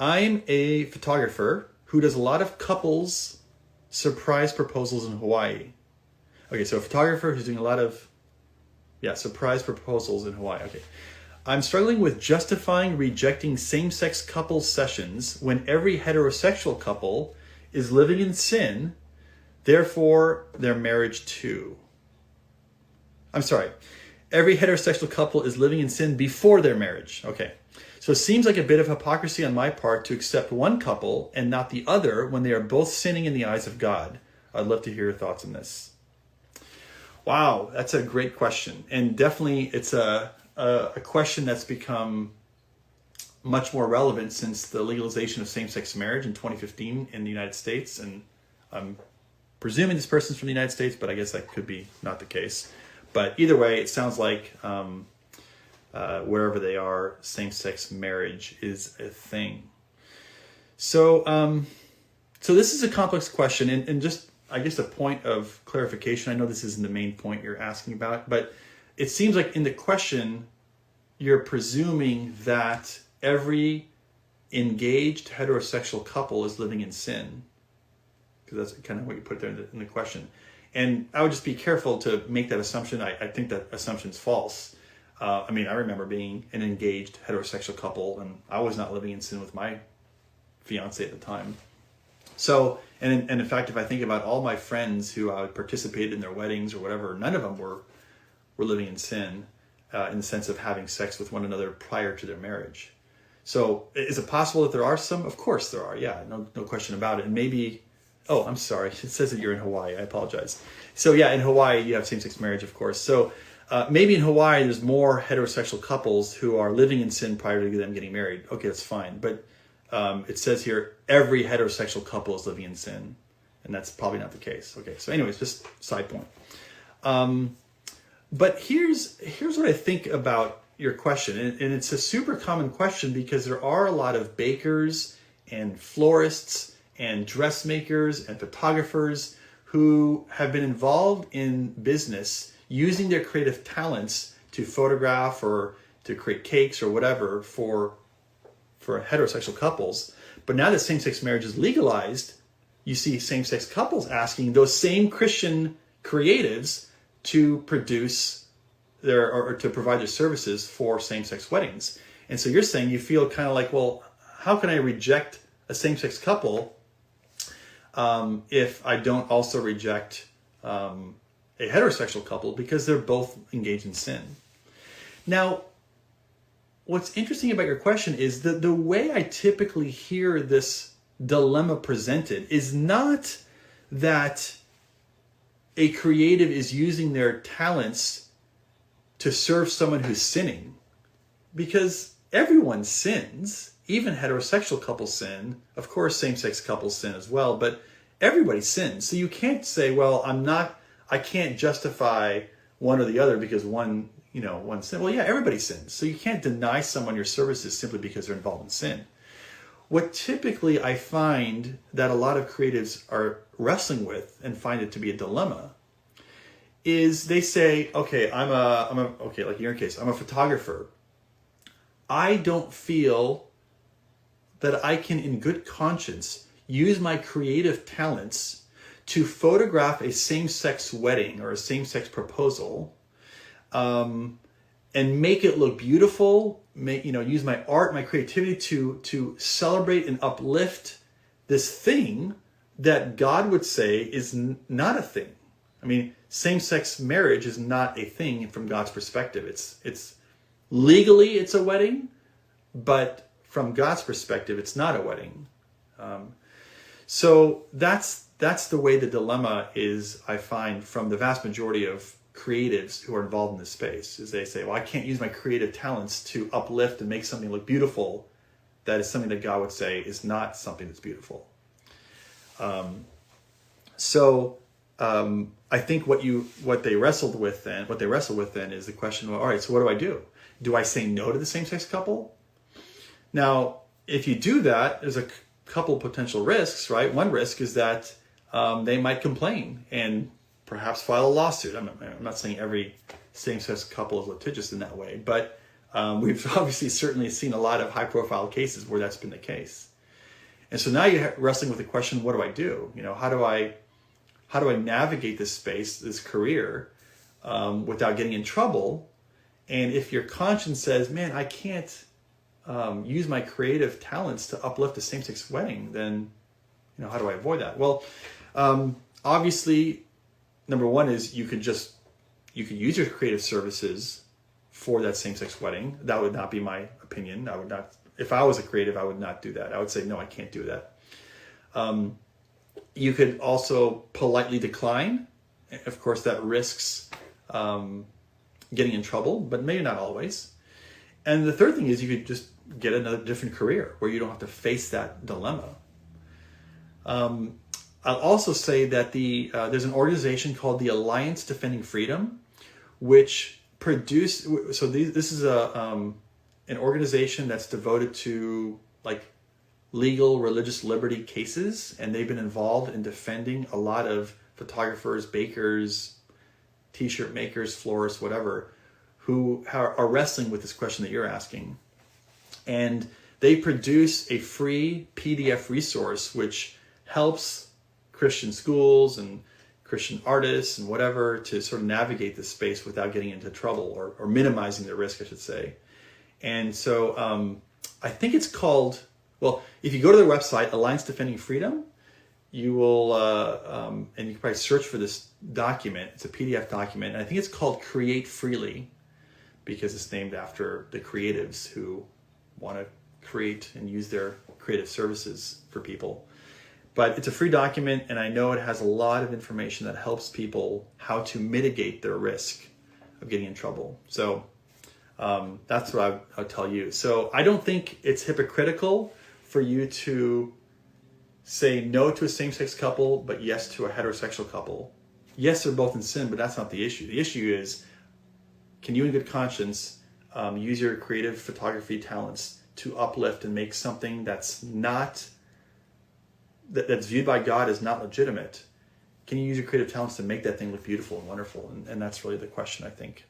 I'm a photographer who does a lot of couples surprise proposals in Hawaii. Okay, so a photographer who's doing a lot of, surprise proposals in Hawaii. Okay. I'm struggling with justifying rejecting same-sex couple sessions when every heterosexual couple is living in sin, therefore their marriage too. I'm sorry. Every heterosexual couple is living in sin before their marriage. Okay. So it seems like a bit of hypocrisy on my part to accept one couple and not the other when they are both sinning in the eyes of God. I'd love to hear your thoughts on this. Wow, that's a great question. And definitely it's a question that's become much more relevant since the legalization of same-sex marriage in 2015 in the United States. And I'm presuming this person's from the United States, but I guess that could be not the case. But either way, it sounds like wherever they are, same-sex marriage is a thing. So this is a complex question, and just, I guess, a point of clarification. I know this isn't the main point you're asking about, but it seems like in the question, you're presuming that every engaged heterosexual couple is living in sin, because that's kind of what you put there in the question. And I would just be careful to make that assumption. I think that assumption's false. I remember being an engaged heterosexual couple, and I was not living in sin with my fiance at the time. So, and in fact, if I think about all my friends who I participated in their weddings or whatever, none of them were living in sin in the sense of having sex with one another prior to their marriage. So is it possible that there are some? Of course there are. Yeah, no question about it. And maybe, oh, I'm sorry. It says that you're in Hawaii. I apologize. So yeah, in Hawaii, you have same-sex marriage, of course. So maybe in Hawaii, there's more heterosexual couples who are living in sin prior to them getting married. Okay, that's fine. But it says here, every heterosexual couple is living in sin. And that's probably not the case. Okay, so anyways, just side point. But here's what I think about your question. And it's a super common question because there are a lot of bakers and florists and dressmakers and photographers who have been involved in business using their creative talents to photograph or to create cakes or whatever for heterosexual couples. But now that same-sex marriage is legalized, you see same-sex couples asking those same Christian creatives to produce or to provide their services for same-sex weddings. And so you're saying you feel kind of like, well, how can I reject a same-sex couple if I don't also reject a heterosexual couple because they're both engaged in sin? Now, what's interesting about your question is that the way I typically hear this dilemma presented is not that a creative is using their talents to serve someone who's sinning, because everyone sins. Even heterosexual couples sin. Of course, same-sex couples sin as well, but everybody sins. So you can't say, well, I can't justify one or the other because one sin. Well, yeah, everybody sins. So you can't deny someone your services simply because they're involved in sin. What typically I find that a lot of creatives are wrestling with and find it to be a dilemma is they say, okay, okay, like in your case, I'm a photographer. I don't feel that I can, in good conscience, use my creative talents to photograph a same-sex wedding or a same-sex proposal, and make it look beautiful. Use my art, my creativity to celebrate and uplift this thing that God would say is not a thing. I mean, same-sex marriage is not a thing from God's perspective. It's legally it's a wedding, but from God's perspective, it's not a wedding. So that's the way the dilemma is, I find, from the vast majority of creatives who are involved in this space, is they say, well, I can't use my creative talents to uplift and make something look beautiful. That is something that God would say is not something that's beautiful. I think what they wrestle with then is the question, well, all right, so what do I do? Do I say no to the same-sex couple? Now, if you do that, there's a couple potential risks, right? One risk is that they might complain and perhaps file a lawsuit. I'm not saying every same-sex couple is litigious in that way, but We've obviously certainly seen a lot of high-profile cases where that's been the case. And so now you're wrestling with the question, what do I do? How do I navigate this space, this career, without getting in trouble? And if your conscience says, man, I can't use my creative talents to uplift a same-sex wedding, then how do I avoid that? Well, obviously, number one is you could use your creative services for that same-sex wedding. That would not be my opinion. I would not. If I was a creative, I would not do that. I would say, no, I can't do that. You could also politely decline. Of course, that risks getting in trouble, but maybe not always. And the third thing is you could just get another different career where you don't have to face that dilemma. I'll also say that there's an organization called the Alliance Defending Freedom, which this is an organization that's devoted to legal religious liberty cases, and they've been involved in defending a lot of photographers, bakers, t-shirt makers, florists, whatever, who are wrestling with this question that you're asking. And they produce a free PDF resource which helps Christian schools and Christian artists and whatever to sort of navigate this space without getting into trouble, or minimizing the risk, I should say. And so I think it's called, well, if you go to their website, Alliance Defending Freedom, you will, and you can probably search for this document. It's a PDF document, and I think it's called Create Freely, because it's named after the creatives who want to create and use their creative services for people. But it's a free document, and I know it has a lot of information that helps people how to mitigate their risk of getting in trouble. So that's what I would tell you. So I don't think it's hypocritical for you to say no to a same-sex couple, but yes to a heterosexual couple. Yes, they're both in sin, but that's not the issue. The issue is, can you in good conscience use your creative photography talents to uplift and make something that's viewed by God as not legitimate? Can you use your creative talents to make that thing look beautiful and wonderful? And that's really the question, I think.